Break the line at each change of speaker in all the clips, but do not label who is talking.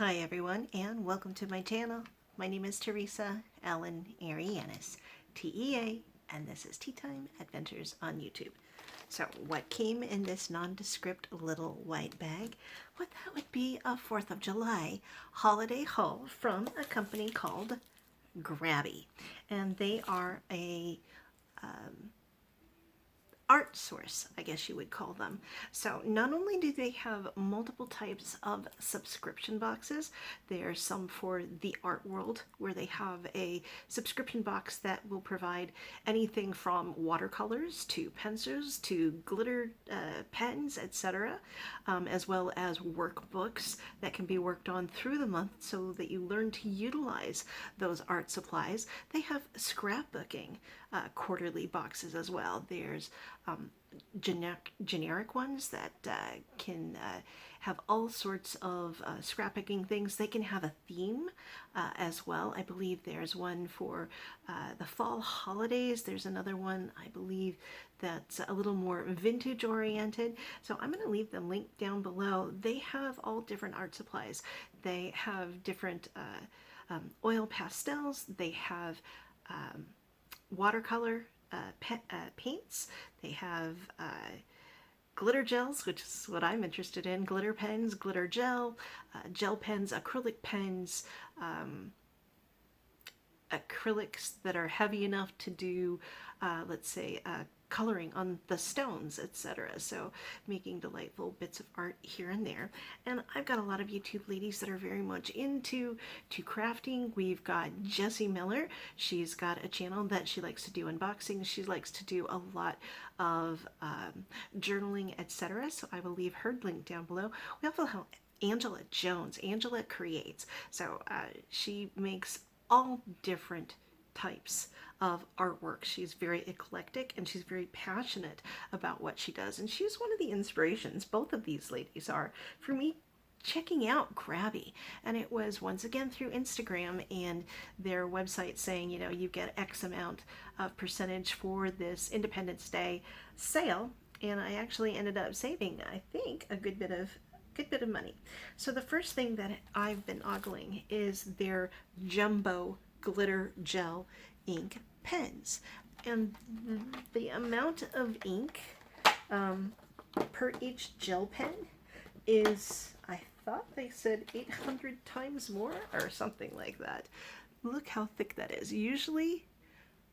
Hi everyone, and welcome to my channel. My name is Teresa Ellen Arianis, T.E.A., and this is Tea Time Adventures on YouTube. So what came in this nondescript little white bag? Well, that would be a 4th of July holiday haul from a company called Grabie. And they are a art source, I guess you would call them. So not only do they have multiple types of subscription boxes, there's some for the art world where they have a subscription box that will provide anything from watercolors to pencils to glitter pens, etc., as well as workbooks that can be worked on through the month so that you learn to utilize those art supplies. They have scrapbooking quarterly boxes as well. There's generic ones that can have all sorts of scrapbooking things. They can have a theme as well. I believe there's one for the fall holidays. There's another one, I believe, that's a little more vintage oriented. So I'm going to leave the link down below. They have all different art supplies. They have different oil pastels. They have watercolor paints. They have glitter gels, which is what I'm interested in. Glitter pens, glitter gel, gel pens, acrylic pens, acrylics that are heavy enough to do, let's say, coloring on the stones, etc. So making delightful bits of art here and there. And I've got a lot of YouTube ladies that are very much into crafting. We've got Jessie Miller. She's got a channel that she likes to do unboxing. She likes to do a lot of journaling, etc. So I will leave her link down below. We also have Angela Jones. Angela creates. So she makes all different types of artwork. She's very eclectic and she's very passionate about what she does. And she's one of the inspirations, both of these ladies are, for me checking out Grabie. And it was once again through Instagram and their website saying, you know, you get X amount of percentage for this Independence Day sale. And I actually ended up saving, I think, a good bit of money. So the first thing that I've been ogling is their jumbo glitter gel ink pens, and the amount of ink per each gel pen is, I thought they said 800 times more or something like that. Look how thick that is. Usually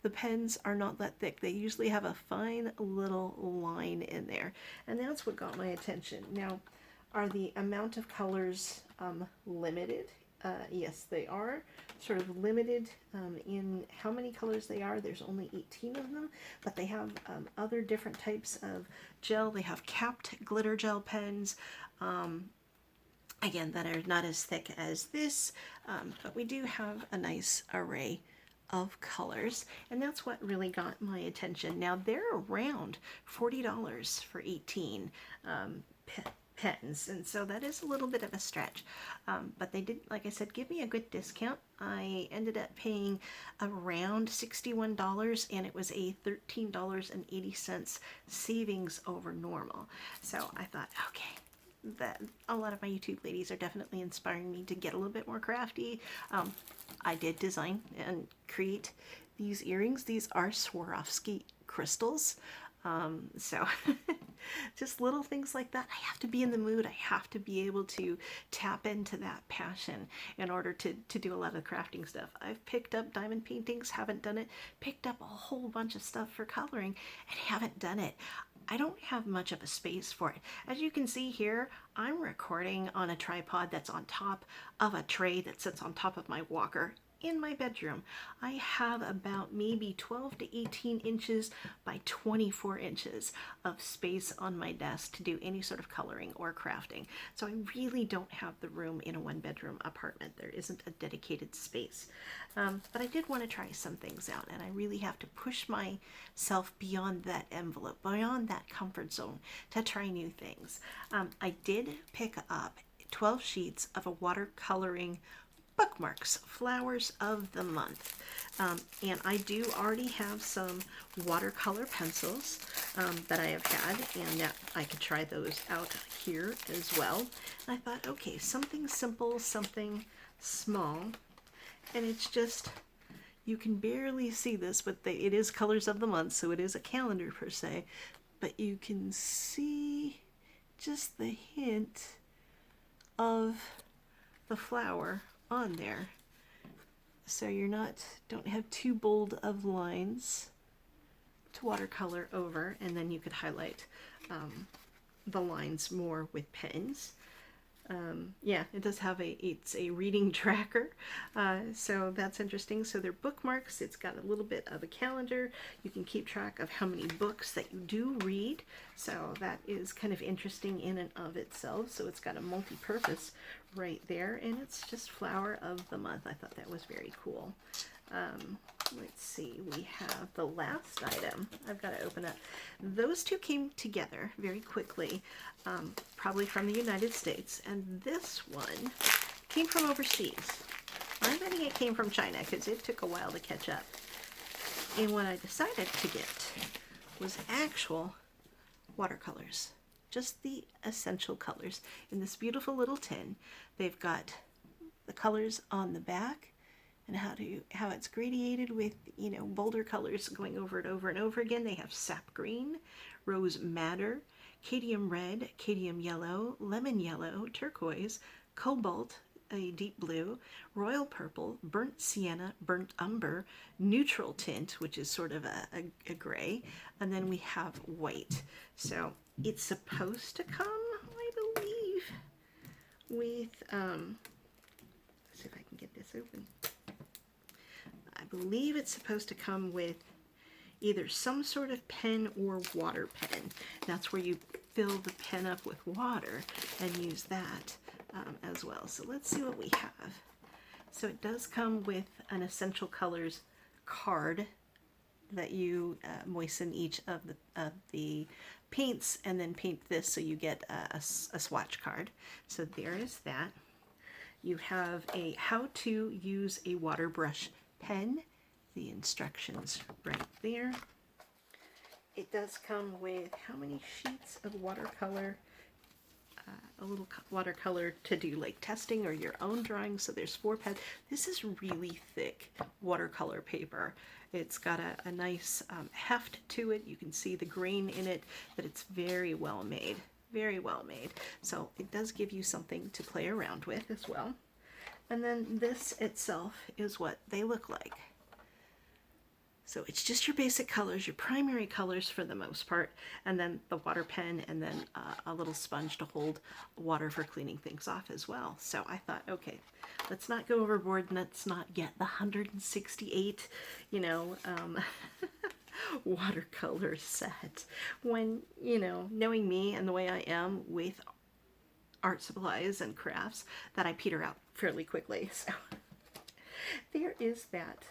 the pens are not that thick. They usually have a fine little line in there, and that's what got my attention. Now, are the amount of colors limited? Yes, they are sort of limited in how many colors they are. There's only 18 of them, but they have other different types of gel. They have capped glitter gel pens, again, that are not as thick as this, but we do have a nice array of colors, and that's what really got my attention. Now, they're around $40 for 18 pens, and so that is a little bit of a stretch, but they did, like I said, give me a good discount. I ended up paying around $61, and it was a $13.80 savings over normal. So I thought, okay, that a lot of my YouTube ladies are definitely inspiring me to get a little bit more crafty. I did design and create these earrings. These are Swarovski crystals. So just little things like that. I have to be in the mood. I have to be able to tap into that passion in order to do a lot of crafting stuff. I've picked up diamond paintings, haven't done it. Picked up a whole bunch of stuff for coloring and haven't done it. I don't have much of a space for it. As you can see here, I'm recording on a tripod that's on top of a tray that sits on top of my walker in my bedroom. I have about maybe 12 to 18 inches by 24 inches of space on my desk to do any sort of coloring or crafting. So I really don't have the room in a one-bedroom apartment. There isn't a dedicated space. But I did want to try some things out, and I really have to push myself beyond that envelope, beyond that comfort zone to try new things. I did pick up 12 sheets of a watercoloring bookmarks, flowers of the month. And I do already have some watercolor pencils that I have had, and that I could try those out here as well. And I thought, okay, something simple, something small, and it's just, you can barely see this, but it is colors of the month, so it is a calendar per se, but you can see just the hint of the flower on there. So don't have too bold of lines to watercolor over, and then you could highlight the lines more with pens. Yeah, it does have it's a reading tracker, so that's interesting. So they're bookmarks. It's got a little bit of a calendar. You can keep track of how many books that you do read, so that is kind of interesting in and of itself. So it's got a multi-purpose right there, and it's just flower of the month. I thought that was very cool. Let's see, we have the last item. I've got to open up. Those two came together very quickly, probably from the United States, and this one came from overseas. I'm betting it came from China because it took a while to catch up. And what I decided to get was actual watercolors, just the essential colors in this beautiful little tin. They've got the colors on the back, and how it's gradiated with, bolder colors going over it over and over again. They have sap green, rose madder, cadmium red, cadmium yellow, lemon yellow, turquoise, cobalt, a deep blue, royal purple, burnt sienna, burnt umber, neutral tint, which is sort of a gray, and then we have white. So it's supposed to come, I believe, with, let's see if I can get this open. I believe it's supposed to come with either some sort of pen or water pen. That's where you fill the pen up with water and use that as well. So let's see what we have. So it does come with an essential colors card that you moisten each of the paints and then paint this, so you get a swatch card. So there is that. You have a how to use a water brush pen, the instructions right there. It does come with how many sheets of watercolor, a little watercolor to do like testing or your own drawing. So there's 4 pads. This is really thick watercolor paper. It's got a nice heft to it. You can see the grain in it, that it's very well made, very well made. So it does give you something to play around with as well. And then this itself is what they look like. So it's just your basic colors, your primary colors for the most part, and then the water pen, and then a little sponge to hold water for cleaning things off as well. So I thought, okay, let's not go overboard, and let's not get the 168, watercolor set. When, knowing me and the way I am with art supplies and crafts, that I peter out fairly quickly. So there is that.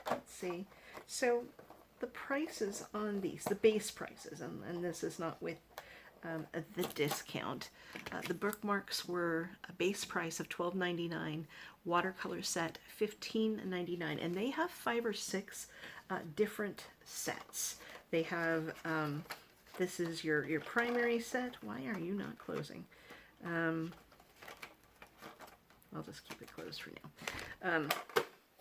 Let's see. So the prices on these, the base prices, and this is not with the discount. The bookmarks were a base price of $12.99, watercolor set $15.99, and they have 5 or 6 different sets. They have, this is your primary set. Why are you not closing? I'll just keep it closed for now.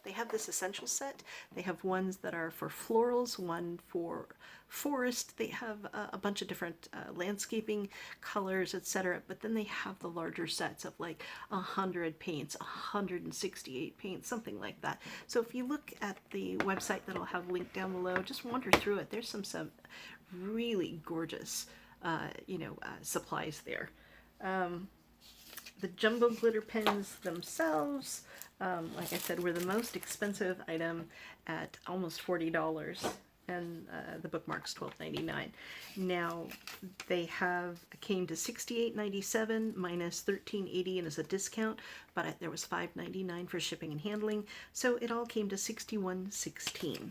They have this essential set. They have ones that are for florals, one for forest. They have a bunch of different landscaping colors, etc. But then they have the larger sets of like 100 paints, 168 paints, something like that. So if you look at the website that I'll have linked down below, just wander through it. There's some really gorgeous, supplies there. The jumbo glitter pens themselves, like I said, were the most expensive item at almost $40, and the bookmarks $12.99. Now they came to $68.97 minus $13.80 and as a discount, but there was $5.99 for shipping and handling, so it all came to $61.16.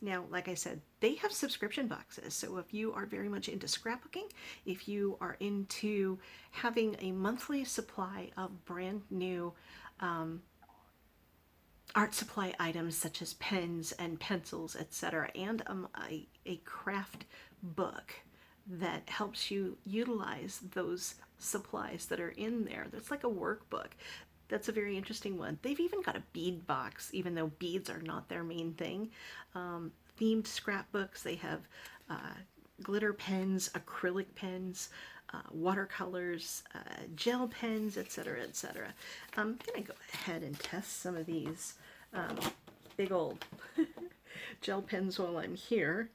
Now, like I said, they have subscription boxes, so if you are very much into scrapbooking, if you are into having a monthly supply of brand new art supply items such as pens and pencils, etc., and a craft book that helps you utilize those supplies that are in there. That's like a workbook. That's a very interesting one. They've even got a bead box, even though beads are not their main thing. Themed scrapbooks. They have glitter pens, acrylic pens, watercolors, gel pens, etc., etc. I'm gonna go ahead and test some of these big old gel pens while I'm here.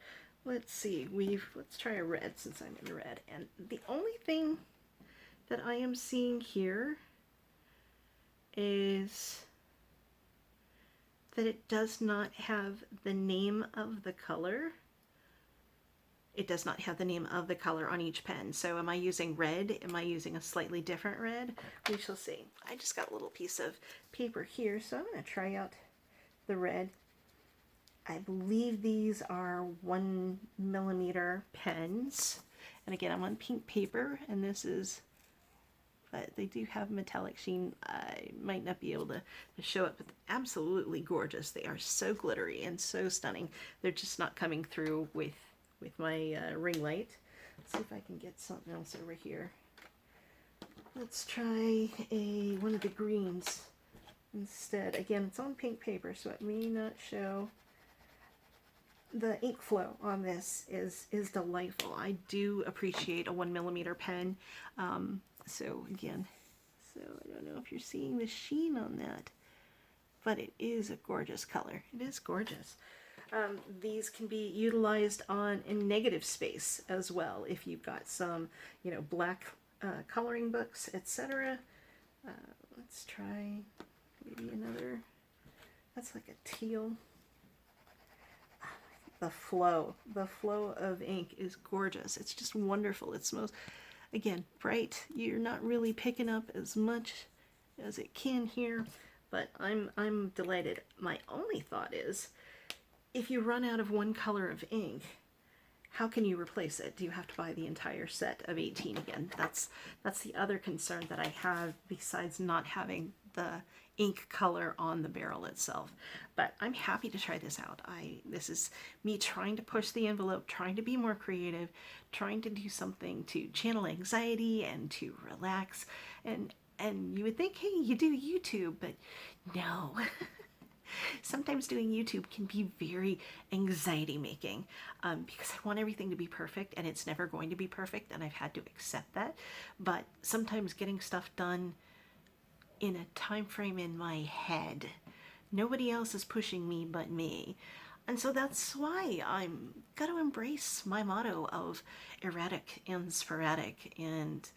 Let's see, let's try a red since I'm in red. And the only thing that I am seeing here is that it does not have the name of the color. It does not have the name of the color on each pen. So am I using red? Am I using a slightly different red? We shall see. I just got a little piece of paper here, so I'm going to try out the red. I believe these are 1mm pens. And again, I'm on pink paper, and this is, but they do have metallic sheen. I might not be able to show it, but absolutely gorgeous. They are so glittery and so stunning. They're just not coming through with my ring light. Let's see if I can get something else over here. Let's try one of the greens instead. Again, it's on pink paper, so it may not show. The ink flow on this is delightful. I do appreciate a 1mm pen. So again, so I don't know if you're seeing the sheen on that, but it is a gorgeous color. It is gorgeous. These can be utilized in negative space as well. If you've got some, black coloring books, etc. Let's try maybe another. That's like a teal. The flow of ink is gorgeous. It's just wonderful. It smells, again, bright. You're not really picking up as much as it can here, but I'm delighted. My only thought is, if you run out of one color of ink, how can you replace it? Do you have to buy the entire set of 18 again? That's the other concern that I have, besides not having the ink color on the barrel itself. But I'm happy to try this out. This is me trying to push the envelope, trying to be more creative, trying to do something to channel anxiety and to relax. And you would think, hey, you do YouTube, but no. Sometimes doing YouTube can be very anxiety making because I want everything to be perfect, and it's never going to be perfect, and I've had to accept that. But sometimes getting stuff done in a time frame in my head, nobody else is pushing me but me. And so that's why I'm got to embrace my motto of erratic and sporadic and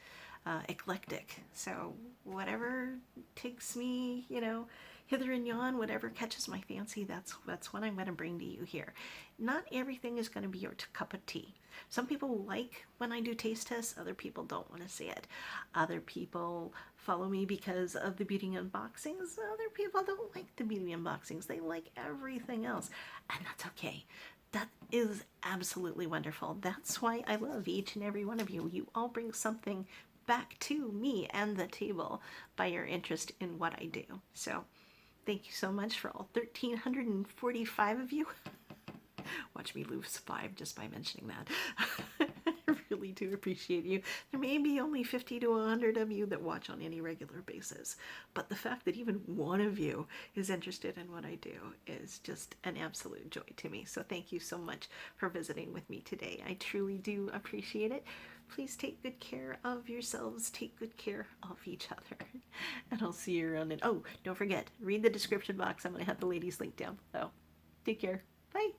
eclectic. So whatever takes me, hither and yon, whatever catches my fancy, that's what I'm going to bring to you here. Not everything is going to be your cup of tea. Some people like when I do taste tests, other people don't want to see it. Other people follow me because of the beauty unboxings. Other people don't like the beauty unboxings. They like everything else, and that's okay. That is absolutely wonderful. That's why I love each and every one of you. You all bring something back to me and the table by your interest in what I do. So thank you so much for all 1,345 of you. Watch me lose 5 just by mentioning that. I really do appreciate you. There may be only 50 to 100 of you that watch on any regular basis, but the fact that even one of you is interested in what I do is just an absolute joy to me. So thank you so much for visiting with me today. I truly do appreciate it. Please take good care of yourselves. Take good care of each other. And I'll see you around. Oh, don't forget, read the description box. I'm going to have the ladies link down below. Take care. Bye.